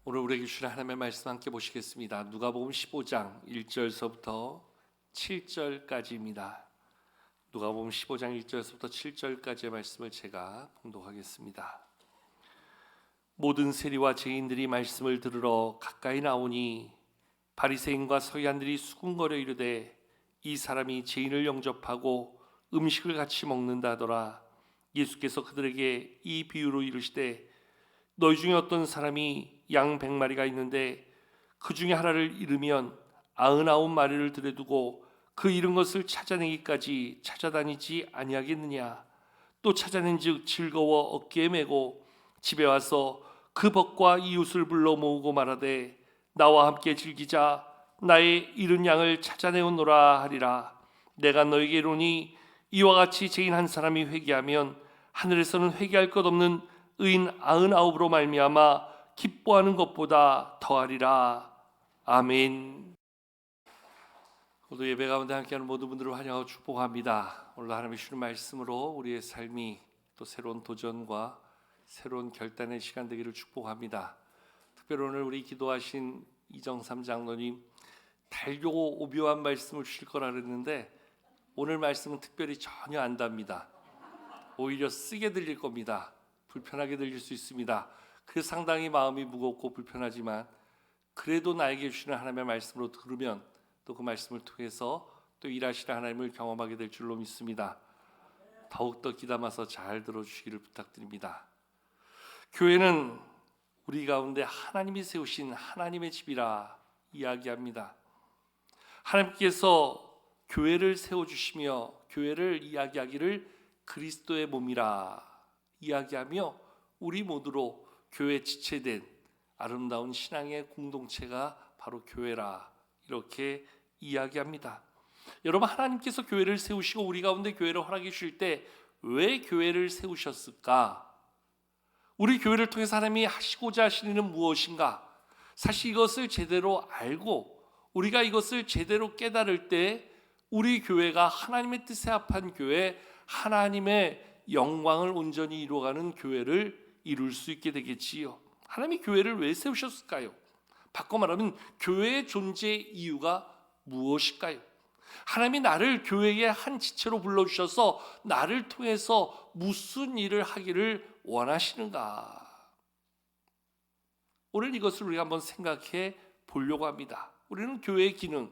오늘 우리에게 주신 하나님의 말씀 함께 보시겠습니다. 누가복음 15장 1절서부터 7절까지입니다. 누가복음 15장 1절서부터 7절까지의 말씀을 제가 봉독하겠습니다. 모든 세리와 죄인들이 말씀을 들으러 가까이 나오니 바리새인과 서기관들이 수군거려 이르되 이 사람이 죄인을 영접하고 음식을 같이 먹는다 하더라. 예수께서 그들에게 이 비유로 이르시되 너희 중에 어떤 사람이 양 100마리가 있는데 그 중에 하나를 잃으면 99마리를 들여두고 그 잃은 것을 찾아내기까지 찾아다니지 아니하겠느냐. 또 찾아낸즉 즐거워 어깨에 메고 집에 와서 그 벗과 이웃을 불러 모으고 말하되 나와 함께 즐기자. 나의 잃은 양을 찾아내었노라 하리라. 내가 너에게 이르노니 이와 같이 죄인 한 사람이 회개하면 하늘에서는 회개할 것 없는 의인 99으로 말미암아 기뻐하는 것보다 더하리라. 아멘. 오늘 예배 가운데 함께하는 모든 분들을 환영하고 축복합니다. 오늘 하나님의 주시는 말씀으로 우리의 삶이 또 새로운 도전과 새로운 결단의 시간 되기를 축복합니다. 특별히 오늘 우리 기도하신 이정삼 장로님 달고 오묘한 말씀을 주실 거라 그랬는데 오늘 말씀은 특별히 전혀 안 답니다. 오히려 쓰게 들릴 겁니다. 불편하게 들릴 수 있습니다. 그래서 상당히 마음이 무겁고 불편하지만 그래도 나에게 주시는 하나님의 말씀으로 들으면 또 그 말씀을 통해서 또 일하시는 하나님을 경험하게 될 줄로 믿습니다. 더욱더 귀담아서 잘 들어주시기를 부탁드립니다. 교회는 우리 가운데 하나님이 세우신 하나님의 집이라 이야기합니다. 하나님께서 교회를 세워주시며 교회를 이야기하기를 그리스도의 몸이라 이야기하며 우리 모두로 교회 지체된 아름다운 신앙의 공동체가 바로 교회라 이렇게 이야기합니다. 여러분, 하나님께서 교회를 세우시고 우리 가운데 교회를 허락해 주실 때 왜 교회를 세우셨을까? 우리 교회를 통해서 하나님이 하시고자 하시는 일은 무엇인가? 사실 이것을 제대로 알고 우리가 이것을 제대로 깨달을 때 우리 교회가 하나님의 뜻에 합한 교회, 하나님의 영광을 온전히 이루어가는 교회를 이룰 수 있게 되겠지요. 하나님이 교회를 왜 세우셨을까요? 바꿔 말하면 교회의 존재 이유가 무엇일까요? 하나님이 나를 교회의 한 지체로 불러주셔서 나를 통해서 무슨 일을 하기를 원하시는가? 오늘 이것을 우리가 한번 생각해 보려고 합니다. 우리는 교회의 기능,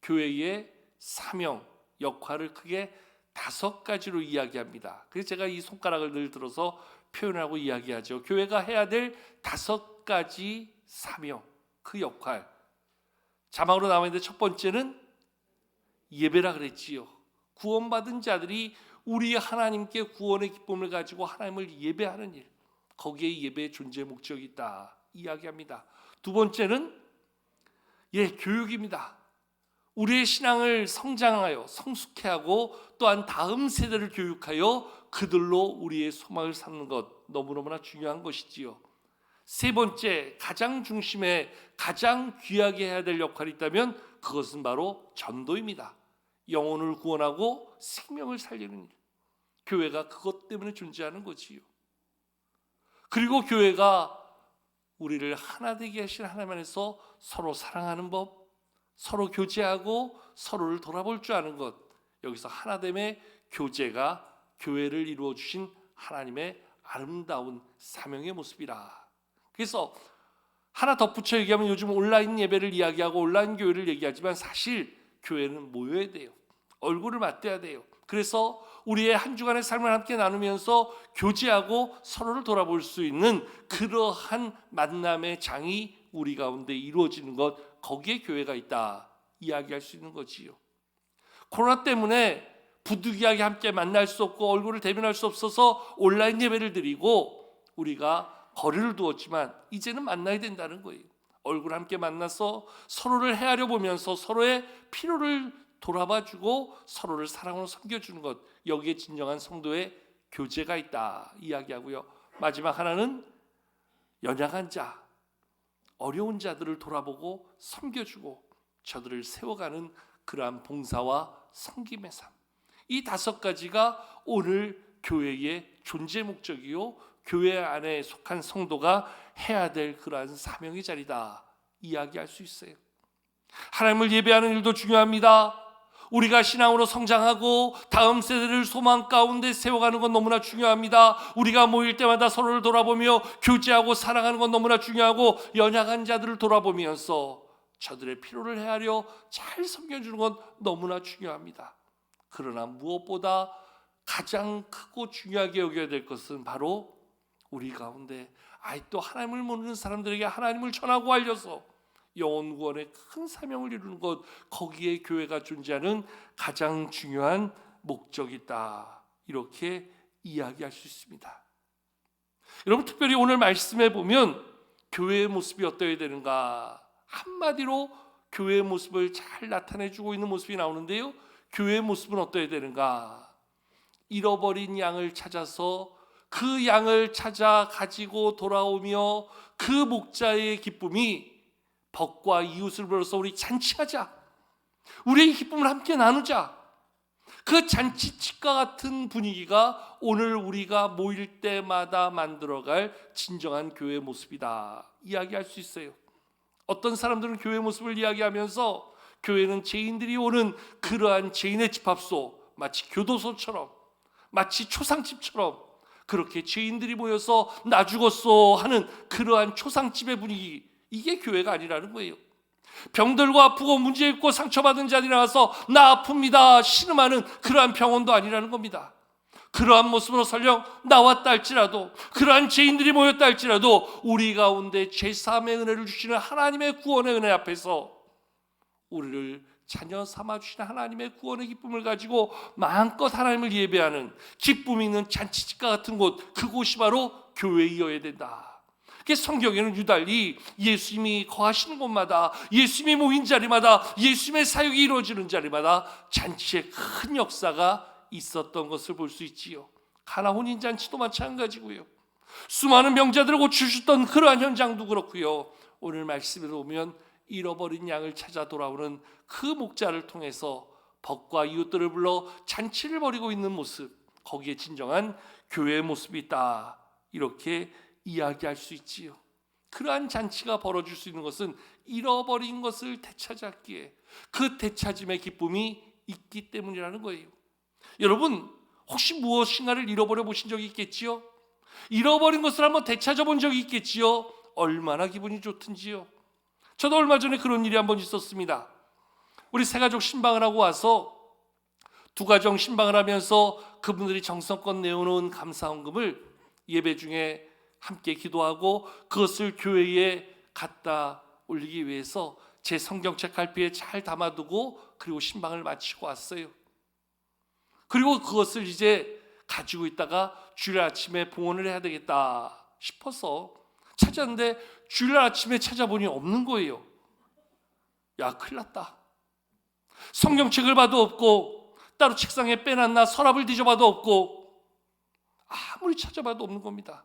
교회의 사명, 역할을 크게 5가지로 이야기합니다. 그래서 제가 이 손가락을 늘 들어서 표현하고 이야기하죠. 교회가 해야 될 5가지 사명, 그 역할. 자막으로 나와 있는데 첫 번째는 예배라 그랬지요. 구원받은 자들이 우리 하나님께 구원의 기쁨을 가지고 하나님을 예배하는 일, 거기에 예배의 존재 목적이 있다 이야기합니다. 두 번째는 교육입니다. 우리의 신앙을 성장하여 성숙해 하고 또한 다음 세대를 교육하여 그들로 우리의 소망을 삼는 것, 너무너무나 중요한 것이지요. 세 번째, 가장 중심에 가장 귀하게 해야 될 역할이 있다면 그것은 바로 전도입니다. 영혼을 구원하고 생명을 살리는 일. 교회가 그것 때문에 존재하는 거지요. 그리고 교회가 우리를 하나 되게 하신 하나님 안에서 서로 사랑하는 법, 서로 교제하고 서로를 돌아볼 줄 아는 것, 여기서 하나됨의 교제가 교회를 이루어 주신 하나님의 아름다운 사명의 모습이라. 그래서 하나 덧붙여 얘기하면 요즘 온라인 예배를 이야기하고 온라인 교회를 얘기하지만 사실 교회는 모여야 돼요. 얼굴을 맞대야 돼요. 그래서 우리의 한 주간의 삶을 함께 나누면서 교제하고 서로를 돌아볼 수 있는 그러한 만남의 장이 우리 가운데 이루어지는 것, 거기에 교회가 있다 이야기할 수 있는 거지요. 코로나 때문에 부득이하게 함께 만날 수 없고 얼굴을 대면할 수 없어서 온라인 예배를 드리고 우리가 거리를 두었지만 이제는 만나야 된다는 거예요. 얼굴 함께 만나서 서로를 헤아려 보면서 서로의 필요를 돌아봐주고 서로를 사랑으로 섬겨주는 것, 여기에 진정한 성도의 교제가 있다 이야기하고요. 마지막 하나는 연약한 자, 어려운 자들을 돌아보고 섬겨주고 저들을 세워가는 그러한 봉사와 섬김의 삶, 이 5가지가 오늘 교회의 존재 목적이요 교회 안에 속한 성도가 해야 될 그러한 사명의 자리다 이야기할 수 있어요. 하나님을 예배하는 일도 중요합니다. 우리가 신앙으로 성장하고 다음 세대를 소망 가운데 세워가는 건 너무나 중요합니다. 우리가 모일 때마다 서로를 돌아보며 교제하고 사랑하는 건 너무나 중요하고, 연약한 자들을 돌아보면서 저들의 필요를 헤아려 잘 섬겨주는 건 너무나 중요합니다. 그러나 무엇보다 가장 크고 중요하게 여겨야 될 것은 바로 우리 가운데 아직도 하나님을 모르는 사람들에게 하나님을 전하고 알려서 영혼 구원의 큰 사명을 이루는 것, 거기에 교회가 존재하는 가장 중요한 목적이 있다, 이렇게 이야기할 수 있습니다. 여러분, 특별히 오늘 말씀에 보면 교회의 모습이 어떠해야 되는가, 한마디로 교회의 모습을 잘 나타내주고 있는 모습이 나오는데요, 교회의 모습은 어떠해야 되는가? 잃어버린 양을 찾아서 그 양을 찾아 가지고 돌아오며 그 목자의 기쁨이 벗과 이웃을 불러서 우리 잔치하자, 우리의 기쁨을 함께 나누자, 그 잔치집과 같은 분위기가 오늘 우리가 모일 때마다 만들어갈 진정한 교회의 모습이다 이야기할 수 있어요. 어떤 사람들은 교회의 모습을 이야기하면서 교회는 죄인들이 오는 그러한 죄인의 집합소, 마치 교도소처럼, 마치 초상집처럼 그렇게 죄인들이 모여서 나 죽었소 하는 그러한 초상집의 분위기, 이게 교회가 아니라는 거예요. 병들고 아프고 문제 있고 상처받은 자들이 나와서 나 아픕니다 신음하는 그러한 병원도 아니라는 겁니다. 그러한 모습으로 설령 나왔다 할지라도, 그러한 죄인들이 모였다 할지라도 우리 가운데 죄사함의 은혜를 주시는 하나님의 구원의 은혜 앞에서 우리를 자녀 삼아주시는 하나님의 구원의 기쁨을 가지고 마음껏 하나님을 예배하는 기쁨이 있는 잔치집과 같은 곳, 그곳이 바로 교회이어야 된다. 성경에는 유달리 예수님이 거하시는 곳마다, 예수님이 모인 자리마다, 예수님의 사역이 이루어지는 자리마다 잔치의 큰 역사가 있었던 것을 볼 수 있지요. 가나 혼인잔치도 마찬가지고요. 수많은 병자들을 고쳐주셨던 그러한 현장도 그렇고요. 오늘 말씀에 보면 잃어버린 양을 찾아 돌아오는 그 목자를 통해서 벗과 이웃들을 불러 잔치를 벌이고 있는 모습, 거기에 진정한 교회의 모습이 있다, 이렇게 이야기할 수 있지요. 그러한 잔치가 벌어질 수 있는 것은 잃어버린 것을 되찾았기에 그 되찾음의 기쁨이 있기 때문이라는 거예요. 여러분, 혹시 무엇인가를 잃어버려 보신 적이 있겠지요? 잃어버린 것을 한번 되찾아 본 적이 있겠지요? 얼마나 기분이 좋든지요. 저도 얼마 전에 그런 일이 한번 있었습니다. 우리 세 가족 신방을 하고 와서 두 가정 신방을 하면서 그분들이 정성껏 내어놓은 감사헌금을 예배 중에 함께 기도하고 그것을 교회에 갖다 올리기 위해서 제 성경책 갈피에 잘 담아두고 그리고 신방을 마치고 왔어요. 그리고 그것을 이제 가지고 있다가 주일 아침에 봉헌을 해야 되겠다 싶어서 찾았는데 주일 아침에 찾아보니 없는 거예요. 야, 큰일 났다. 성경책을 봐도 없고, 따로 책상에 빼놨나 서랍을 뒤져봐도 없고, 아무리 찾아봐도 없는 겁니다.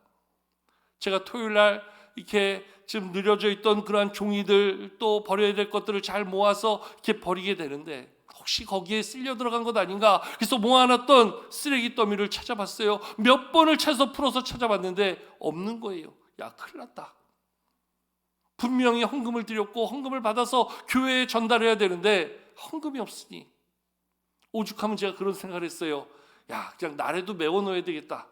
제가 토요일 날 이렇게 지금 느려져 있던 그러한 종이들, 또 버려야 될 것들을 잘 모아서 이렇게 버리게 되는데 혹시 거기에 쓸려 들어간 것 아닌가, 그래서 모아놨던 쓰레기 더미를 찾아봤어요. 몇 번을 찾아서 풀어서 찾아봤는데 없는 거예요. 야, 큰일 났다. 분명히 헌금을 드렸고 헌금을 받아서 교회에 전달해야 되는데 헌금이 없으니 오죽하면 제가 그런 생각을 했어요. 야, 그냥 나라도 메워놓아야 되겠다.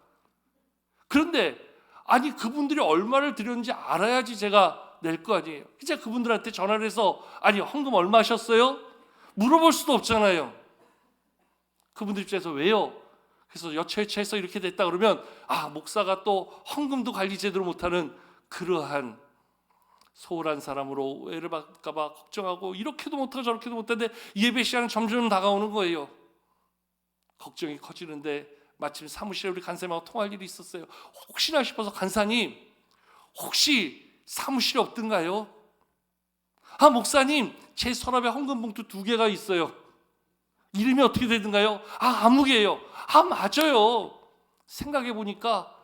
그런데 아니, 그분들이 얼마를 드렸는지 알아야지 제가 낼 거 아니에요. 제가 그분들한테 전화를 해서 아니, 헌금 얼마 하셨어요? 물어볼 수도 없잖아요. 그분들 입장에서 왜요? 그래서 여차여차해서 이렇게 됐다 그러면 목사가 또 헌금도 관리 제대로 못하는 그러한 소홀한 사람으로 오해를 받을까 봐 걱정하고, 이렇게도 못하고 저렇게도 못하는데 예배 시간은 점점 다가오는 거예요. 걱정이 커지는데 마침 사무실에 우리 간사님하고 통할 일이 있었어요. 혹시나 싶어서 간사님, 혹시 사무실에 없던가요? 목사님, 제 서랍에 헌금 봉투 2개가 있어요. 이름이 어떻게 되던가요? 아무개예요. 맞아요. 생각해 보니까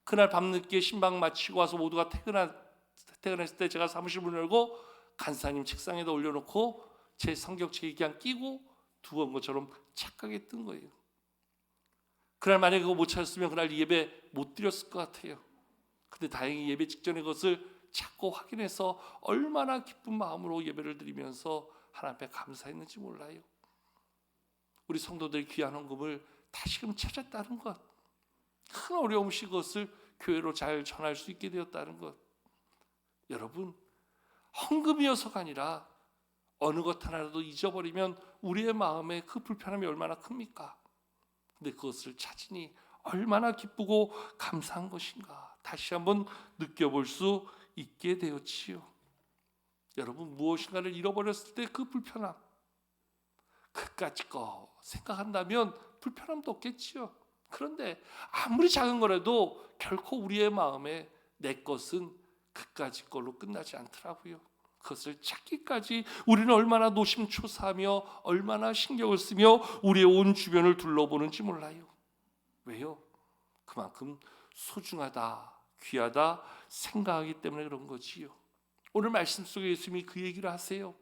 그날 밤늦게 신방 마치고 와서 모두가 퇴근했을 때 제가 사무실 문을 열고 간사님 책상에다 올려놓고 제 성경책에 그냥 끼고 두은 것처럼 착각에 뜬 거예요. 그날 만약에 그거 못 찾았으면 그날 예배 못 드렸을 것 같아요. 근데 다행히 예배 직전에 그것을 찾고 확인해서 얼마나 기쁜 마음으로 예배를 드리면서 하나님 앞에 감사했는지 몰라요. 우리 성도들의 귀한 헌금을 다시금 찾았다는 것, 큰 어려움 없이 그것을 교회로 잘 전할 수 있게 되었다는 것. 여러분, 헌금이어서가 아니라 어느 것 하나라도 잊어버리면 우리의 마음에 그 불편함이 얼마나 큽니까? 근데 그것을 찾으니 얼마나 기쁘고 감사한 것인가 다시 한번 느껴볼 수 있게 되었지요. 여러분, 무엇인가를 잃어버렸을 때 그 불편함, 그까짓 거 생각한다면 불편함도 없겠지요. 그런데 아무리 작은 거라도 결코 우리의 마음에 내 것은 그까짓 걸로 끝나지 않더라고요. 그것을 찾기까지 우리는 얼마나 노심초사하며 얼마나 신경을 쓰며 우리의 온 주변을 둘러보는지 몰라요. 왜요? 그만큼 소중하다, 귀하다 생각하기 때문에 그런 거지요. 오늘 말씀 속에 예수님이 그 얘기를 하세요.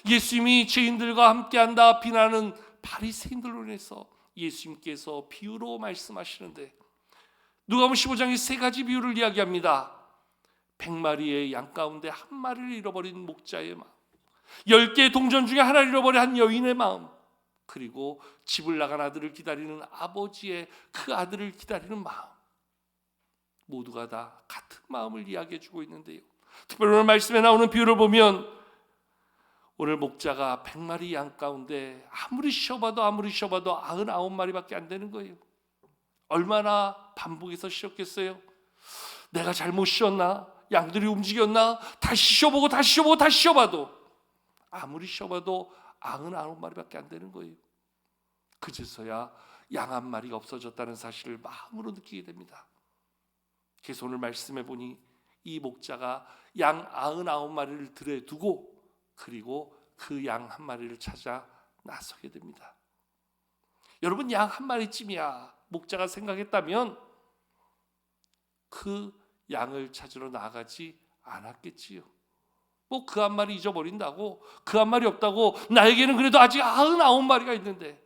예수님이 죄인들과 함께한다 비난하는 바리새인들로 인해서 예수님께서 비유로 말씀하시는데 누가복음 15장에 세 가지 비유를 이야기합니다. 100마리의 양 가운데 한 마리를 잃어버린 목자의 마음, 10개의 동전 중에 하나를 잃어버린 한 여인의 마음, 그리고 집을 나간 아들을 기다리는 아버지의 그 아들을 기다리는 마음, 모두가 다 같은 마음을 이야기해 주고 있는데요. 특별히 오늘 말씀에 나오는 비유를 보면 오늘 목자가 100마리 양 가운데 아무리 쉬어봐도 99마리밖에 안 되는 거예요. 얼마나 반복해서 쉬었겠어요? 내가 잘못 쉬었나? 양들이 움직였나? 다시 쉬어보고 다시 쉬어봐도 아무리 쉬어봐도 99마리밖에 안 되는 거예요. 그제서야 양 한 마리가 없어졌다는 사실을 마음으로 느끼게 됩니다. 그래서 오늘 말씀해 보니 이 목자가 양 99마리를 들에 두고 그리고 그 양 한 마리를 찾아 나서게 됩니다. 여러분, 양 한 마리쯤이야 목자가 생각했다면 그 양을 찾으러 나가지 않았겠지요. 뭐 그 한 마리 잊어버린다고, 그 한 마리 없다고, 나에게는 그래도 아직 99마리가 있는데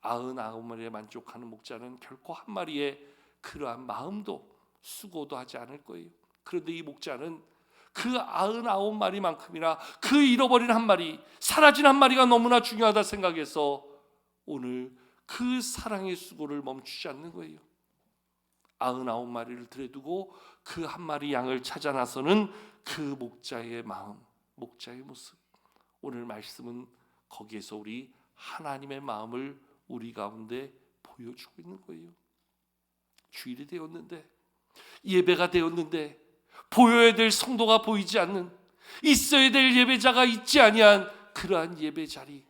99마리에 만족하는 목자는 결코 한 마리의 그러한 마음도 수고도 하지 않을 거예요. 그런데 이 목자는 그 99마리만큼이나 그 잃어버린 한 마리, 사라진 한 마리가 너무나 중요하다 생각해서 오늘 그 사랑의 수고를 멈추지 않는 거예요. 99마리를 들여두고 그 한 마리 양을 찾아 나서는 그 목자의 마음, 목자의 모습. 오늘 말씀은 거기에서 우리 하나님의 마음을 우리 가운데 보여주고 있는 거예요. 주일이 되었는데, 예배가 되었는데 보여야 될 성도가 보이지 않는, 있어야 될 예배자가 있지 아니한 그러한 예배 자리,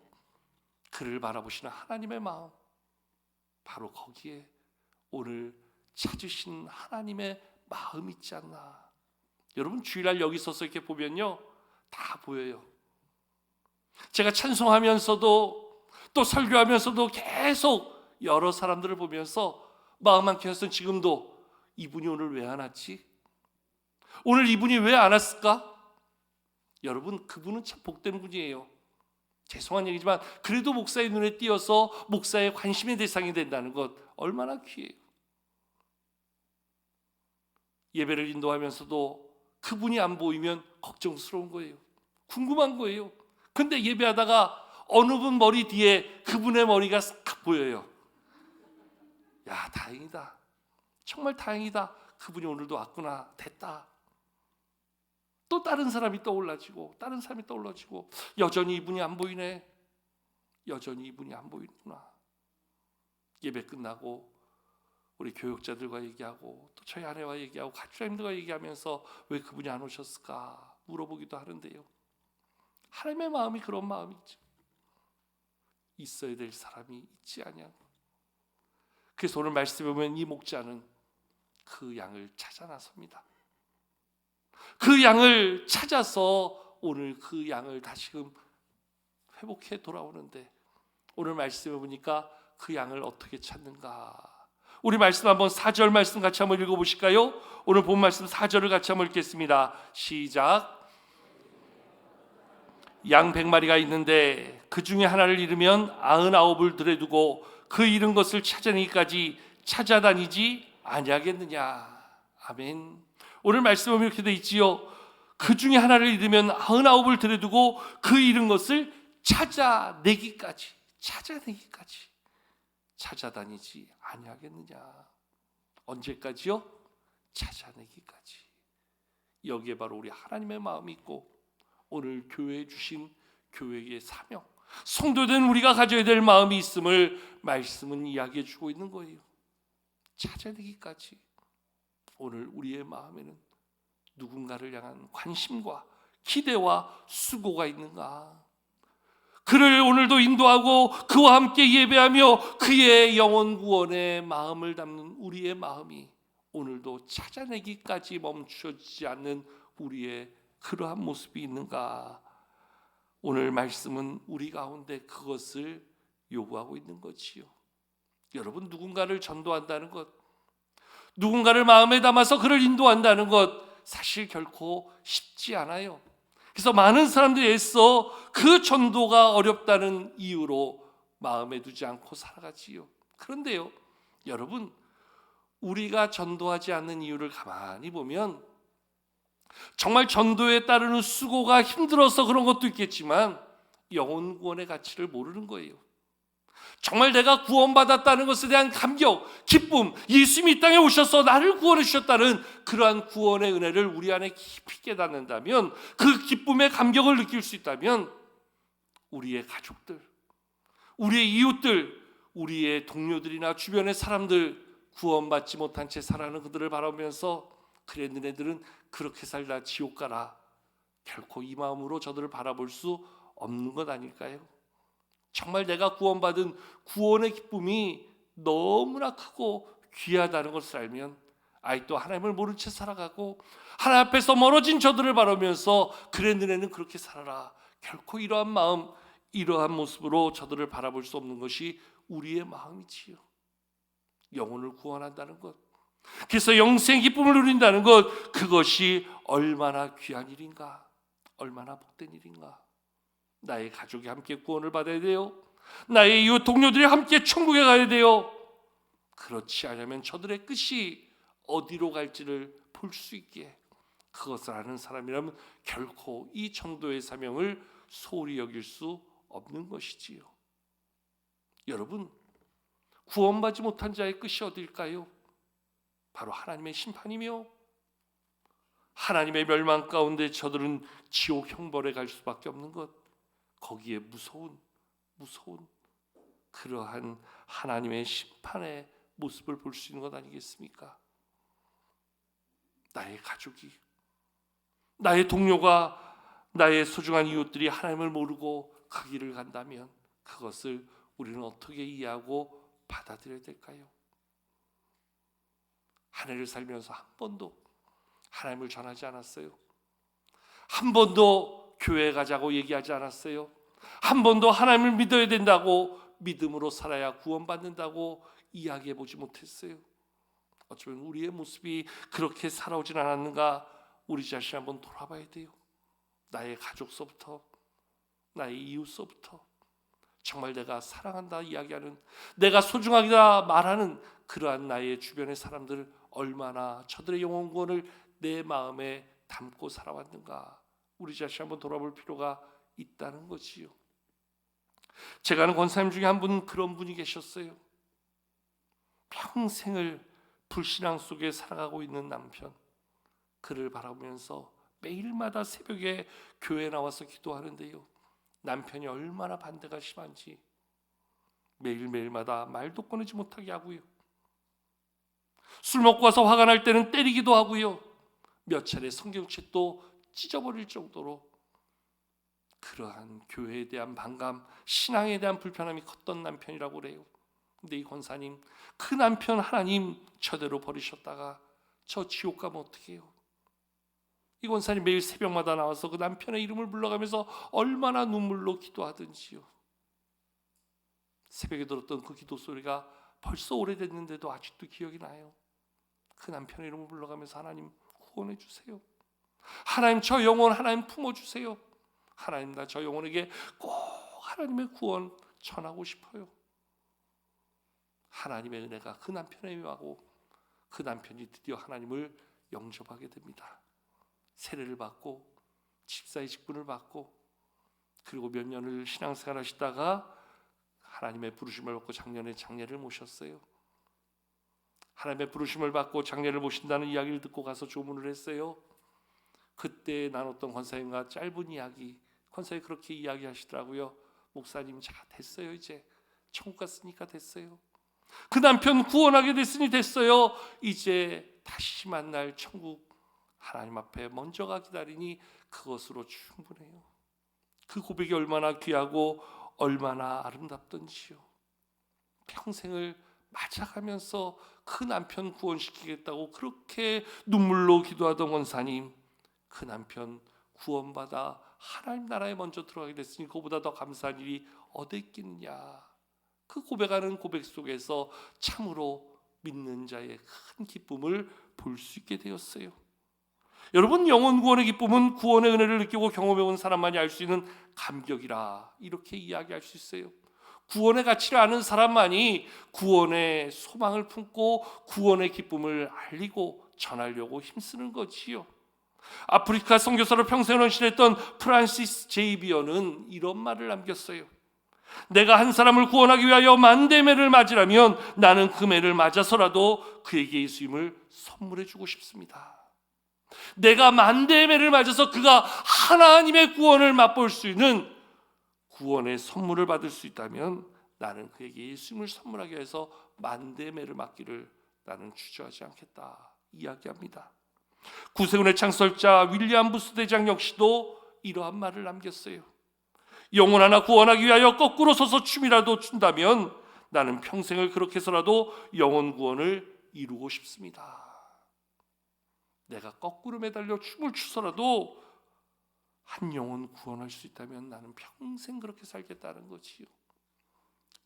그를 바라보시는 하나님의 마음, 바로 거기에 오늘 찾으신 하나님의 마음 있지 않나. 여러분, 주일날 여기 서서 이렇게 보면요 다 보여요. 제가 찬송하면서도 또 설교하면서도 계속 여러 사람들을 보면서 마음 한켠에서는 지금도 이분이 오늘 왜 안 왔지? 오늘 이분이 왜 안 왔을까? 여러분, 그분은 참 복된 분이에요. 죄송한 얘기지만 그래도 목사의 눈에 띄어서 목사의 관심의 대상이 된다는 것 얼마나 귀해요. 예배를 인도하면서도 그분이 안 보이면 걱정스러운 거예요. 궁금한 거예요. 근데 예배하다가 어느 분 머리 뒤에 그분의 머리가 싹 보여요. 야, 다행이다. 정말 다행이다. 그분이 오늘도 왔구나. 됐다. 또 다른 사람이 떠올라지고 다른 사람이 떠올라지고 여전히 이분이 안 보이네. 여전히 이분이 안 보이는구나. 예배 끝나고 우리 교육자들과 얘기하고 또 저희 아내와 얘기하고 가족님들과 얘기하면서 왜 그분이 안 오셨을까 물어보기도 하는데요. 하나님의 마음이 그런 마음이죠. 있어야 될 사람이 있지 아니하고. 그래서 오늘 말씀에 보면 이 목자는 그 양을 찾아 나섭니다. 그 양을 찾아서 오늘 그 양을 다시금 회복해 돌아오는데 오늘 말씀에 보니까 그 양을 어떻게 찾는가. 우리 말씀 한번 4절 말씀 같이 한번 읽어보실까요? 오늘 본 말씀 4절을 같이 한번 읽겠습니다. 시작. 양 100마리가 있는데 그 중에 하나를 잃으면 99을 들여두고 그 잃은 것을 찾아내기까지 찾아다니지 아니하겠느냐. 아멘. 오늘 말씀은 이렇게 돼 있지요. 그 중에 하나를 잃으면 99을 들여두고 그 잃은 것을 찾아내기까지 찾아다니지 아니하겠느냐. 언제까지요? 찾아내기까지. 여기에 바로 우리 하나님의 마음이 있고 오늘 교회에 주신 교회의 사명, 성도된 우리가 가져야 될 마음이 있음을 말씀은 이야기해 주고 있는 거예요. 찾아내기까지. 오늘 우리의 마음에는 누군가를 향한 관심과 기대와 수고가 있는가? 그를 오늘도 인도하고 그와 함께 예배하며 그의 영혼 구원에 마음을 담는 우리의 마음이 오늘도 찾아내기까지 멈추지 않는 우리의 그러한 모습이 있는가? 오늘 말씀은 우리 가운데 그것을 요구하고 있는 거지요. 여러분, 누군가를 전도한다는 것, 누군가를 마음에 담아서 그를 인도한다는 것 사실 결코 쉽지 않아요. 그래서 많은 사람들이 애써 그 전도가 어렵다는 이유로 마음에 두지 않고 살아가지요. 그런데요, 여러분, 우리가 전도하지 않는 이유를 가만히 보면 정말 전도에 따르는 수고가 힘들어서 그런 것도 있겠지만 영혼 구원의 가치를 모르는 거예요. 정말 내가 구원받았다는 것에 대한 감격, 기쁨, 예수님이 이 땅에 오셔서 나를 구원해 주셨다는 그러한 구원의 은혜를 우리 안에 깊이 깨닫는다면, 그 기쁨의 감격을 느낄 수 있다면 우리의 가족들, 우리의 이웃들, 우리의 동료들이나 주변의 사람들, 구원받지 못한 채 살아가는 그들을 바라보면서 그래 너네들은 그렇게 살다 지옥 가라, 결코 이 마음으로 저들을 바라볼 수 없는 것 아닐까요? 정말 내가 구원받은 구원의 기쁨이 너무나 크고 귀하다는 것을 알면 아직도 하나님을 모른 채 살아가고 하나님 앞에서 멀어진 저들을 바라보면서 그래 너네는 그렇게 살아라, 결코 이러한 마음, 이러한 모습으로 저들을 바라볼 수 없는 것이 우리의 마음이지요. 영혼을 구원한다는 것, 그래서 영생의 기쁨을 누린다는 것, 그것이 얼마나 귀한 일인가, 얼마나 복된 일인가. 나의 가족이 함께 구원을 받아야 돼요. 나의 이웃 동료들이 함께 천국에 가야 돼요. 그렇지 않으면 저들의 끝이 어디로 갈지를 볼 수 있게 그것을 아는 사람이라면 결코 이 전도의 사명을 소홀히 여길 수 없는 것이지요. 여러분, 구원받지 못한 자의 끝이 어딜까요? 바로 하나님의 심판이며 하나님의 멸망 가운데 저들은 지옥 형벌에 갈 수밖에 없는 것, 거기에 무서운 그러한 하나님의 심판의 모습을 볼 수 있는 것 아니겠습니까? 나의 가족이, 나의 동료가, 나의 소중한 이웃들이 하나님을 모르고 그 길을 간다면 그것을 우리는 어떻게 이해하고 받아들여야 될까요? 한 해를 살면서 한 번도 하나님을 전하지 않았어요. 한 번도 교회 가자고 얘기하지 않았어요. 한 번도 하나님을 믿어야 된다고, 믿음으로 살아야 구원받는다고 이야기해 보지 못했어요. 어쩌면 우리의 모습이 그렇게 살아오진 않았는가, 우리 자신 한번 돌아봐야 돼요. 나의 가족서부터, 나의 이웃서부터 정말 내가 사랑한다 이야기하는, 내가 소중하다 말하는 그러한 나의 주변의 사람들을 얼마나 저들의 영혼 구원을 내 마음에 담고 살아왔는가, 우리 자신 한번 돌아볼 필요가 있다는 거지요. 제가 아는 권사님 중에 한 분, 그런 분이 계셨어요. 평생을 불신앙 속에 살아가고 있는 남편, 그를 바라보면서 매일마다 새벽에 교회에 나와서 기도하는데요, 남편이 얼마나 반대가 심한지 매일매일마다 말도 꺼내지 못하게 하고요, 술 먹고 와서 화가 날 때는 때리기도 하고요, 몇 차례 성경책도 찢어버릴 정도로 그러한 교회에 대한 반감, 신앙에 대한 불편함이 컸던 남편이라고 그래요. 근데 이 권사님, 그 남편 하나님 저대로 버리셨다가 저 지옥 가면 어떻게 해요? 이 권사님 매일 새벽마다 나와서 그 남편의 이름을 불러가면서 얼마나 눈물로 기도하든지요. 새벽에 들었던 그 기도 소리가 벌써 오래됐는데도 아직도 기억이 나요. 그 남편의 이름을 불러가면서 하나님 구원해 주세요. 하나님 저 영혼 하나님 품어주세요. 하나님 나 저 영혼에게 꼭 하나님의 구원 전하고 싶어요. 하나님의 은혜가 그 남편에 임하고 그 남편이 드디어 하나님을 영접하게 됩니다. 세례를 받고 집사의 직분을 받고 그리고 몇 년을 신앙생활 하시다가 하나님의 부르심을 받고 작년에 장례를 모셨어요. 하나님의 부르심을 받고 장례를 모신다는 이야기를 듣고 가서 조문을 했어요. 그때 나눴던 권사님과 짧은 이야기, 권사님이 그렇게 이야기하시더라고요. 목사님, 자 됐어요. 이제 천국 갔으니까 됐어요. 그 남편 구원하게 됐으니 됐어요. 이제 다시 만날 천국 하나님 앞에 먼저가 기다리니 그것으로 충분해요. 그 고백이 얼마나 귀하고 얼마나 아름답던지요. 평생을 맞아가면서 그 남편 구원시키겠다고 그렇게 눈물로 기도하던 권사님, 그 남편 구원받아 하나님 나라에 먼저 들어가게 됐으니 그보다 더 감사한 일이 어디 있겠느냐. 그 고백하는 고백 속에서 참으로 믿는 자의 큰 기쁨을 볼 수 있게 되었어요. 여러분, 영혼 구원의 기쁨은 구원의 은혜를 느끼고 경험해온 사람만이 알 수 있는 감격이라 이렇게 이야기할 수 있어요. 구원의 가치를 아는 사람만이 구원의 소망을 품고 구원의 기쁨을 알리고 전하려고 힘쓰는 거지요. 아프리카 선교사로 평생을 헌신했던 프란시스 제이비어는 이런 말을 남겼어요. 내가 한 사람을 구원하기 위하여 만대매를 맞으라면 나는 그 매를 맞아서라도 그에게 예수님을 선물해 주고 싶습니다. 내가 만대매를 맞아서 그가 하나님의 구원을 맛볼 수 있는 구원의 선물을 받을 수 있다면 나는 그에게 예수님을 선물하기 위해서 만대매를 맞기를 나는 주저하지 않겠다 이야기합니다. 구세군의 창설자 윌리엄 부스 대장 역시도 이러한 말을 남겼어요. 영혼 하나 구원하기 위하여 거꾸로 서서 춤이라도 춘다면 나는 평생을 그렇게 해서라도 영혼 구원을 이루고 싶습니다. 내가 거꾸로 매달려 춤을 추서라도 한 영혼 구원할 수 있다면 나는 평생 그렇게 살겠다는 거지요.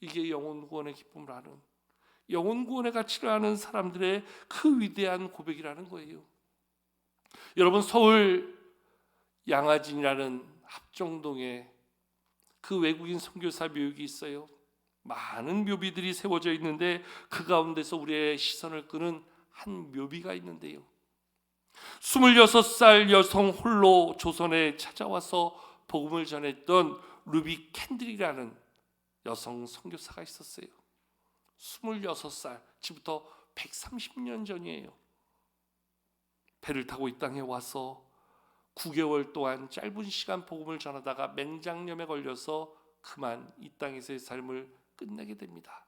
이게 영혼 구원의 기쁨을 아는, 영혼 구원의 가치를 아는 사람들의 그 위대한 고백이라는 거예요. 여러분, 서울 양화진이라는 합정동에 그 외국인 선교사 묘역이 있어요. 많은 묘비들이 세워져 있는데 그 가운데서 우리의 시선을 끄는 한 묘비가 있는데요. 26살 여성 홀로 조선에 찾아와서 복음을 전했던 루비 캔들이라는 여성 선교사가 있었어요. 26살, 지금부터 130년 전이에요. 배를 타고 이 땅에 와서 9개월 동안 짧은 시간 복음을 전하다가 맹장염에 걸려서 그만 이 땅에서의 삶을 끝내게 됩니다.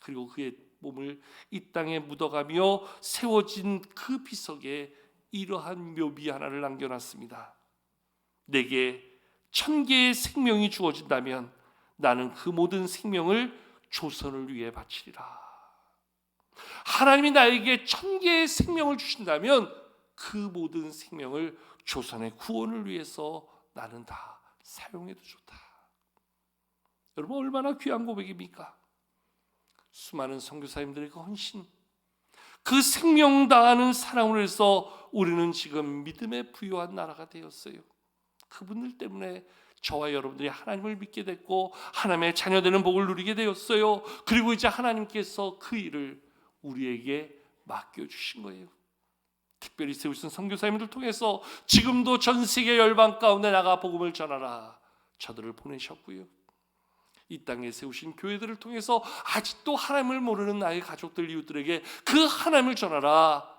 그리고 그의 몸을 이 땅에 묻어가며 세워진 그 비석에 이러한 묘비 하나를 남겨놨습니다. 내게 1000개의 생명이 주어진다면 나는 그 모든 생명을 조선을 위해 바치리라. 하나님이 나에게 1000개의 생명을 주신다면 그 모든 생명을 조선의 구원을 위해서 나는 다 사용해도 좋다. 여러분, 얼마나 귀한 고백입니까? 수많은 선교사님들의 그 헌신, 그 생명 다하는 사랑으로 해서 우리는 지금 믿음에 부유한 나라가 되었어요. 그분들 때문에 저와 여러분들이 하나님을 믿게 됐고 하나님의 자녀되는 복을 누리게 되었어요. 그리고 이제 하나님께서 그 일을 우리에게 맡겨주신 거예요. 특별히 세우신 선교사님들 통해서 지금도 전 세계 열방 가운데 나가 복음을 전하라 저들을 보내셨고요. 이 땅에 세우신 교회들을 통해서 아직도 하나님을 모르는 나의 가족들, 이웃들에게 그 하나님을 전하라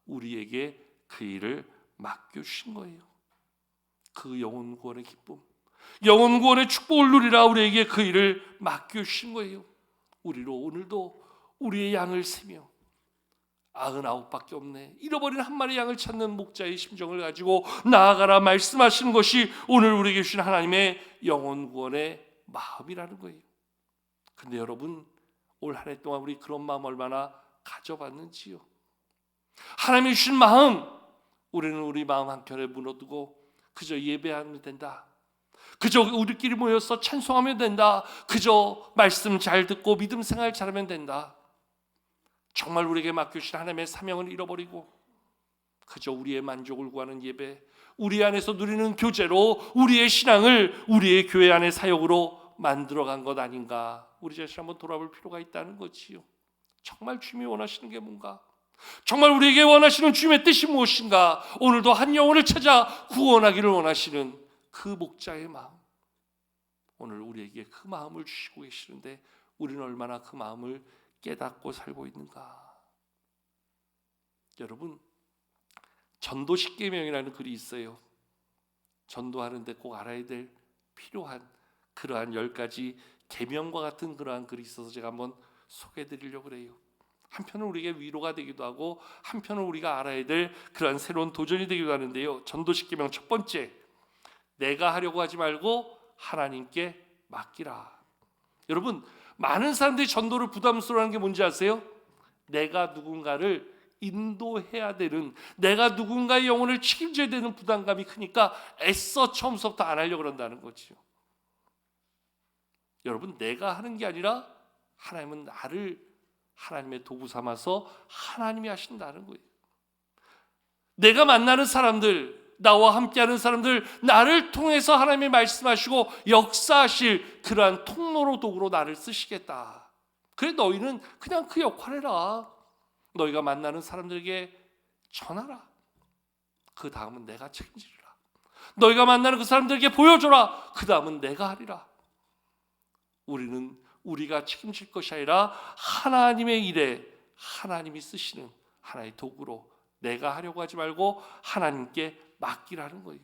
우리에게 그 일을 맡겨주신 거예요. 그 영혼 구원의 기쁨, 영혼 구원의 축복을 누리라 우리에게 그 일을 맡겨주신 거예요. 우리로 오늘도 우리의 양을 세며 99밖에 없네, 잃어버린 한 마리 양을 찾는 목자의 심정을 가지고 나아가라 말씀하시는 것이 오늘 우리에게 주신 하나님의 영혼 구원의 마음이라는 거예요. 근데 여러분, 올 한 해 동안 우리 그런 마음 얼마나 가져봤는지요? 하나님이 주신 마음, 우리는 우리 마음 한켠에 무너두고 그저 예배하면 된다, 그저 우리끼리 모여서 찬송하면 된다, 그저 말씀 잘 듣고 믿음 생활 잘하면 된다. 정말 우리에게 맡겨주신 하나님의 사명을 잃어버리고 그저 우리의 만족을 구하는 예배, 우리 안에서 누리는 교제로 우리의 신앙을 우리의 교회 안의 사역으로 만들어간 것 아닌가, 우리 자신 한번 돌아볼 필요가 있다는 거지요. 정말 주님이 원하시는 게 뭔가? 정말 우리에게 원하시는 주님의 뜻이 무엇인가? 오늘도 한 영혼을 찾아 구원하기를 원하시는 그 목자의 마음, 오늘 우리에게 그 마음을 주시고 계시는데 우리는 얼마나 그 마음을 깨닫고 살고 있는가? 여러분, 전도 십계명이라는 글이 있어요. 전도하는데 꼭 알아야 될 필요한 그러한 10가지 계명과 같은 그러한 글이 있어서 제가 한번 소개해드리려고 그래요. 한편은 우리에게 위로가 되기도 하고 한편은 우리가 알아야 될 그러한 새로운 도전이 되기도 하는데요. 전도 십계명 첫 번째, 내가 하려고 하지 말고 하나님께 맡기라. 여러분, 많은 사람들이 전도를 부담스러워하는 게 뭔지 아세요? 내가 누군가를 인도해야 되는, 내가 누군가의 영혼을 책임져야 되는 부담감이 크니까 애써 처음부터 안 하려고 그런다는 거죠. 여러분, 내가 하는 게 아니라 하나님은 나를 하나님의 도구 삼아서 하나님이 하신다는 거예요. 내가 만나는 사람들, 나와 함께하는 사람들, 나를 통해서 하나님이 말씀하시고 역사하실 그러한 통로로 도구로 나를 쓰시겠다. 그래, 너희는 그냥 그 역할을 해라. 너희가 만나는 사람들에게 전하라. 그 다음은 내가 책임지리라. 너희가 만나는 그 사람들에게 보여줘라. 그 다음은 내가 하리라. 우리는 우리가 책임질 것이 아니라 하나님의 일에 하나님이 쓰시는 하나의 도구로 내가 하려고 하지 말고 하나님께 맡기라는 거예요.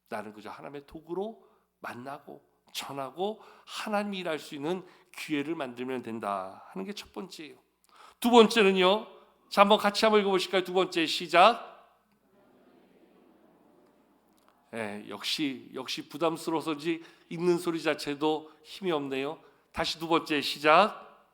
나는 그저 하나님의 도구로 만나고 전하고 하나님이 일할 수 있는 기회를 만들면 된다 하는 게 첫 번째예요. 두 번째는요. 자, 한번 같이 한번 읽어보실까요? 두 번째 시작. 역시 부담스러워서인지 읽는 소리 자체도 힘이 없네요. 다시 두 번째 시작.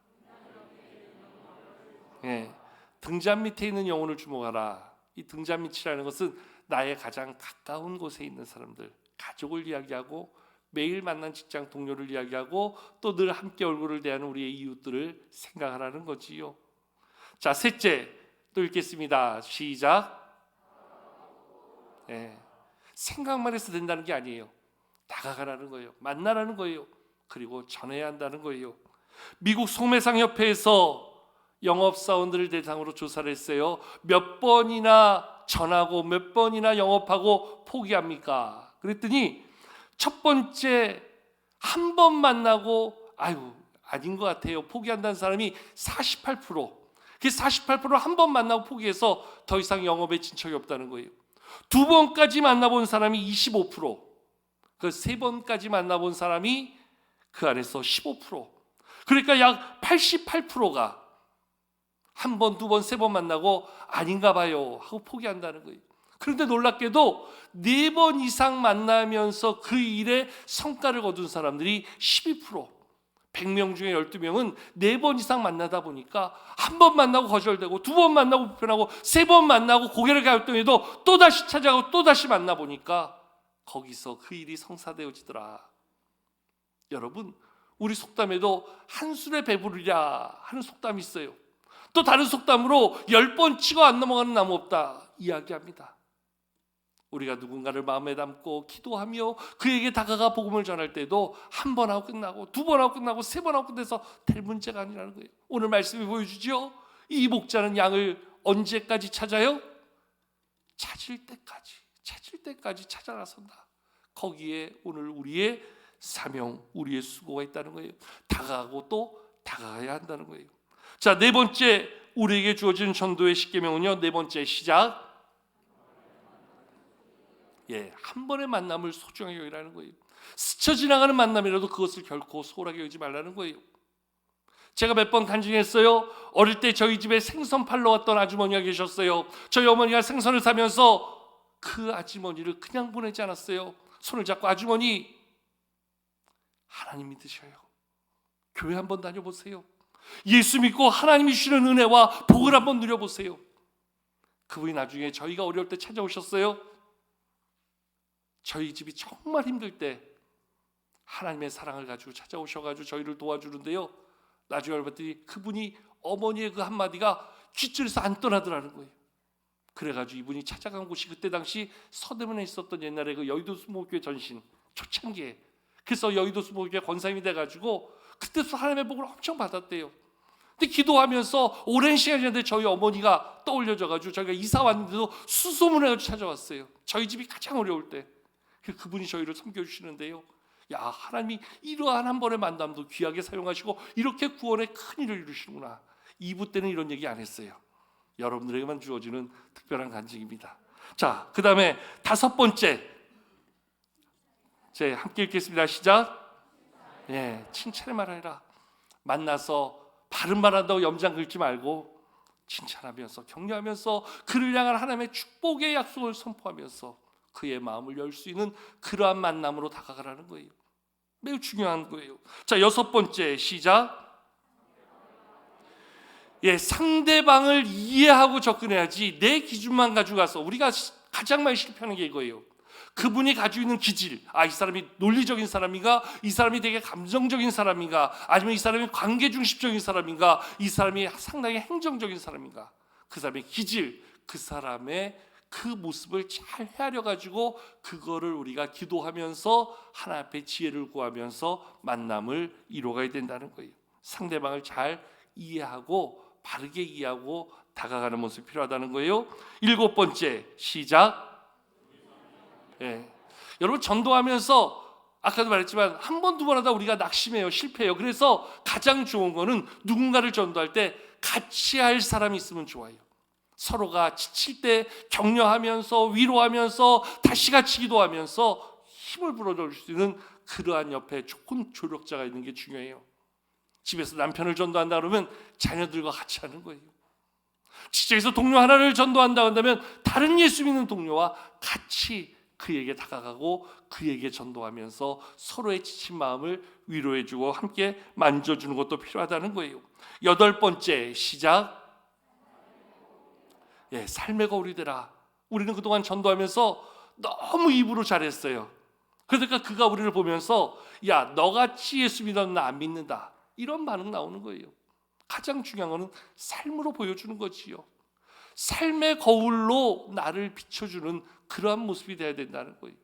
등잔 밑에 있는 영혼을 주목하라. 이 등잔 밑이라는 것은 나의 가장 가까운 곳에 있는 사람들, 가족을 이야기하고 매일 만난 직장 동료를 이야기하고 또 늘 함께 얼굴을 대하는 우리의 이웃들을 생각하라는 거지요. 자, 셋째 또 읽겠습니다. 시작. 생각만 해서 된다는 게 아니에요. 다가가라는 거예요. 만나라는 거예요. 그리고 전해야 한다는 거예요. 미국 소매상협회에서 영업사원들을 대상으로 조사를 했어요. 몇 번이나 전하고 몇 번이나 영업하고 포기합니까? 그랬더니 첫 번째 한 번 만나고 아닌 것 같아요, 포기한다는 사람이 48%. 그 48%를 한 번 만나고 포기해서 더 이상 영업에 진척이 없다는 거예요. 두 번까지 만나본 사람이 25%, 그 세 번까지 만나본 사람이 그 안에서 15%. 그러니까 약 88%가 한 번, 두 번, 세 번 만나고 아닌가 봐요 하고 포기한다는 거예요. 그런데 놀랍게도 4번 이상 만나면서 그 일에 성과를 거둔 사람들이 12%. 100명 중에 12명은 4번 이상 만나다 보니까 한 번 만나고 거절되고 두 번 만나고 불편하고 세 번 만나고 고개를 갸웃더니도 또다시 찾아가고 또다시 만나보니까 거기서 그 일이 성사되어지더라. 여러분, 우리 속담에도 한 술에 배부르랴 하는 속담이 있어요. 또 다른 속담으로 10번 치고 안 넘어가는 나무 없다 이야기합니다. 우리가 누군가를 마음에 담고 기도하며 그에게 다가가 복음을 전할 때도 한 번 하고 끝나고 두 번 하고 끝나고 세 번 하고 끝내서 될 문제가 아니라는 거예요. 오늘 말씀이 보여주죠. 이 목자는 양을 언제까지 찾아요? 찾을 때까지 찾아 나선다. 거기에 오늘 우리의 사명, 우리의 수고가 있다는 거예요. 다가가고 또 다가가야 한다는 거예요. 자, 네 번째 우리에게 주어진 전도의 십계명은요. 네 번째 시작. 한 번의 만남을 소중하게 여기라는 거예요. 스쳐 지나가는 만남이라도 그것을 결코 소홀하게 여기지 말라는 거예요. 제가 몇 번 간증했어요. 어릴 때 저희 집에 생선 팔러 왔던 아주머니가 계셨어요. 저희 어머니가 생선을 사면서 그 아주머니를 그냥 보내지 않았어요. 손을 잡고 아주머니, 하나님 믿으셔요. 교회 한번 다녀보세요. 예수 믿고 하나님이 주시는 은혜와 복을 한번 누려보세요. 그분이 나중에 저희가 어려울 때 찾아오셨어요. 저희 집이 정말 힘들 때 하나님의 사랑을 가지고 찾아오셔가지고 저희를 도와주는데요. 나중에 알고 봤더니 그분이 어머니의 그 한마디가 귓줄에서 안 떠나더라는 거예요. 그래가지고 이분이 찾아간 곳이 그때 당시 서대문에 있었던 옛날에 그 여의도 수목교회 전신 초창기에, 그래서 여의도 수목교회 권사님이 돼가지고 그때부터 하나님의 복을 엄청 받았대요. 근데 기도하면서 오랜 시간이 지났는데 저희 어머니가 떠올려져가지고 저희가 이사 왔는데도 수소문해가지고 찾아왔어요. 저희 집이 가장 어려울 때 그분이 저희를 섬겨주시는데요. 야, 하나님이 이러한 한 번의 만남도 귀하게 사용하시고 이렇게 구원의 큰 일을 이루시는구나. 2부 때는 이런 얘기 안 했어요. 여러분들에게만 주어지는 특별한 간증입니다. 자, 그 다음에 5번째, 함께 읽겠습니다. 시작. 칭찬의 말하라. 만나서 바른 말한다고 염장 긁지 말고 칭찬하면서 격려하면서 그를 향한 하나님의 축복의 약속을 선포하면서 그의 마음을 열 수 있는 그러한 만남으로 다가가라는 거예요. 매우 중요한 거예요. 자, 6번째, 시작. 상대방을 이해하고 접근해야지 내 기준만 가지고 가서 우리가 가장 많이 실패하는 게 이거예요. 그분이 가지고 있는 기질, 이 사람이 논리적인 사람인가, 이 사람이 되게 감정적인 사람인가, 아니면 이 사람이 관계 중심적인 사람인가, 이 사람이 상당히 행정적인 사람인가, 그 사람의 기질, 그 사람의 그 모습을 잘 헤아려 가지고 그거를 우리가 기도하면서 하나님 앞에 지혜를 구하면서 만남을 이루어가야 된다는 거예요. 상대방을 잘 이해하고 바르게 이해하고 다가가는 모습이 필요하다는 거예요. 7번째, 시작. 여러분, 전도하면서 아까도 말했지만 한 번, 두 번 하다 우리가 낙심해요. 실패해요. 그래서 가장 좋은 거는 누군가를 전도할 때 같이 할 사람이 있으면 좋아요. 서로가 지칠 때 격려하면서 위로하면서 다시 같이 기도하면서 힘을 불어줄 수 있는 그러한 옆에 좋은 조력자가 있는 게 중요해요. 집에서 남편을 전도한다 그러면 자녀들과 같이 하는 거예요. 직장에서 동료 하나를 전도한다 한다면 다른 예수 믿는 동료와 같이 그에게 다가가고 그에게 전도하면서 서로의 지친 마음을 위로해주고 함께 만져주는 것도 필요하다는 거예요. 8번째, 시작. 삶의 거울이 되라. 우리는 그동안 전도하면서 너무 입으로 잘했어요. 그러니까 그가 우리를 보면서 야, 너같이 예수 믿었는 나 안 믿는다, 이런 반응 나오는 거예요. 가장 중요한 거는 삶으로 보여주는 거지요. 삶의 거울로 나를 비춰주는 그러한 모습이 되어야 된다는 거예요.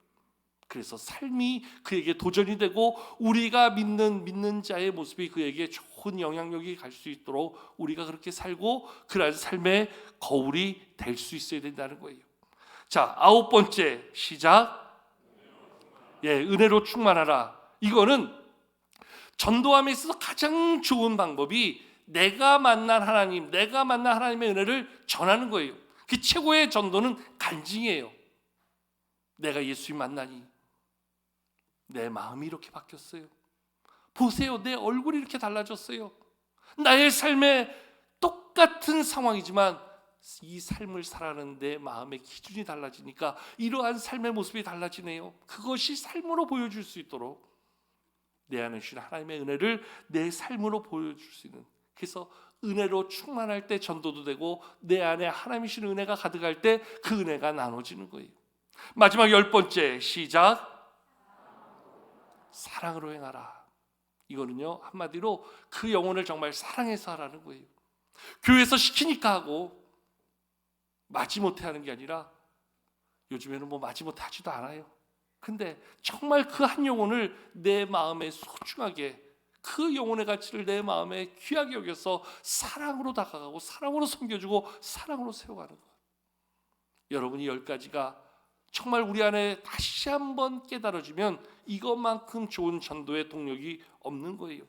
그래서 삶이 그에게 도전이 되고 우리가 믿는 자의 모습이 그에게 좋은 영향력이 갈 수 있도록 우리가 그렇게 살고 그러한 삶의 거울이 될 수 있어야 된다는 거예요. 자, 9번째, 시작. 은혜로 충만하라. 이거는 전도함에 있어서 가장 좋은 방법이 내가 만난 하나님, 내가 만난 하나님의 은혜를 전하는 거예요. 그 최고의 전도는 간증이에요. 내가 예수님 만나니 내 마음이 이렇게 바뀌었어요. 보세요, 내 얼굴이 이렇게 달라졌어요. 나의 삶에 똑같은 상황이지만 이 삶을 살아가는 내 마음의 기준이 달라지니까 이러한 삶의 모습이 달라지네요. 그것이 삶으로 보여줄 수 있도록 내 안에 주신 하나님의 은혜를 내 삶으로 보여줄 수 있는, 그래서 은혜로 충만할 때 전도도 되고 내 안에 하나님이 주신 은혜가 가득할 때 그 은혜가 나눠지는 거예요. 마지막 10번째, 시작. 사랑으로 행하라. 이거는요, 한마디로 그 영혼을 정말 사랑해서 하라는 거예요. 교회에서 시키니까 하고 마지못해 하는 게 아니라, 요즘에는 마지못해 하지도 않아요. 근데 정말 그 한 영혼을 내 마음에 소중하게, 그 영혼의 가치를 내 마음에 귀하게 여겨서 사랑으로 다가가고 사랑으로 섬겨주고 사랑으로 세워가는 거예요. 여러분이 10가지가 정말 우리 안에 다시 한번 깨달아지면 이것만큼 좋은 전도의 동력이 없는 거예요.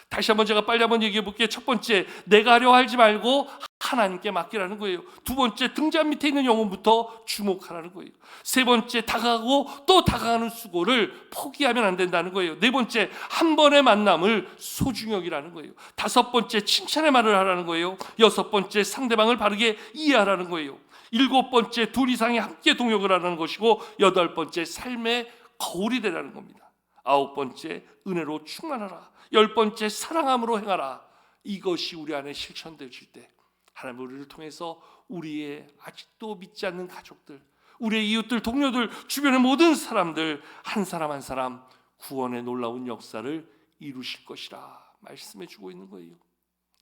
다시 한번 제가 빨리 한번 얘기해 볼게요. 첫 번째, 내가 하려 하지 말고 하나님께 맡기라는 거예요. 두 번째, 등잔 밑에 있는 영혼부터 주목하라는 거예요. 세 번째, 다가가고 또 다가가는 수고를 포기하면 안 된다는 거예요. 네 번째, 한 번의 만남을 소중히 여기라는 거예요. 다섯 번째, 칭찬의 말을 하라는 거예요. 여섯 번째, 상대방을 바르게 이해하라는 거예요. 일곱 번째, 둘 이상이 함께 동역을 하라는 것이고, 여덟 번째, 삶의 거울이 되라는 겁니다. 아홉 번째, 은혜로 충만하라. 열 번째, 사랑함으로 행하라. 이것이 우리 안에 실천되실 때 하나님 우리를 통해서 우리의 아직도 믿지 않는 가족들, 우리의 이웃들, 동료들, 주변의 모든 사람들 한 사람 한 사람 구원의 놀라운 역사를 이루실 것이라 말씀해 주고 있는 거예요.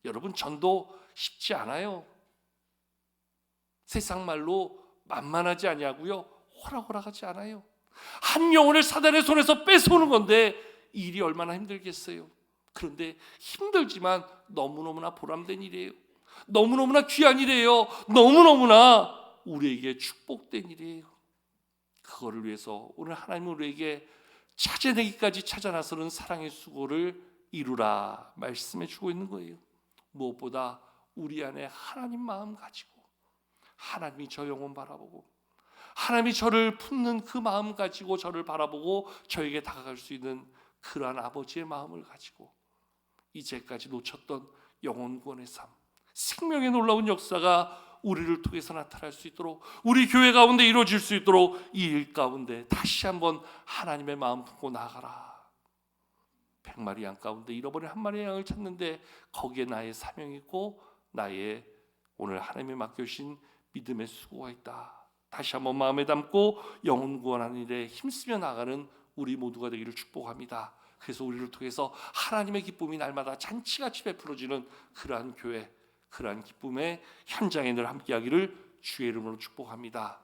여러분, 전도 쉽지 않아요. 세상 말로 만만하지 아니하고요, 호락호락하지 않아요. 한 영혼을 사단의 손에서 뺏어오는 건데 일이 얼마나 힘들겠어요. 그런데 힘들지만 너무너무나 보람된 일이에요. 너무너무나 귀한 일이에요. 너무너무나 우리에게 축복된 일이에요. 그거를 위해서 오늘 하나님은 우리에게 찾아내기까지 찾아 나서는 사랑의 수고를 이루라 말씀해 주고 있는 거예요. 무엇보다 우리 안에 하나님 마음 가지고, 하나님이 저 영혼 바라보고, 하나님이 저를 품는 그 마음 가지고 저를 바라보고 저에게 다가갈 수 있는 그러한 아버지의 마음을 가지고 이제까지 놓쳤던 영혼 구원의 삶, 생명의 놀라운 역사가 우리를 통해서 나타날 수 있도록, 우리 교회 가운데 이루어질 수 있도록 이 일 가운데 다시 한번 하나님의 마음 품고 나아가라. 100마리 양 가운데 잃어버린 한 마리의 양을 찾는데 거기에 나의 사명이 있고 나의 오늘 하나님이 맡겨주신 믿음의 수고가 있다. 다시 한번 마음에 담고 영혼 구원하는 일에 힘쓰며 나가는 우리 모두가 되기를 축복합니다. 그래서 우리를 통해서 하나님의 기쁨이 날마다 잔치같이 베풀어지는 그러한 교회, 그러한 기쁨의 현장에 늘 함께하기를 주의 이름으로 축복합니다.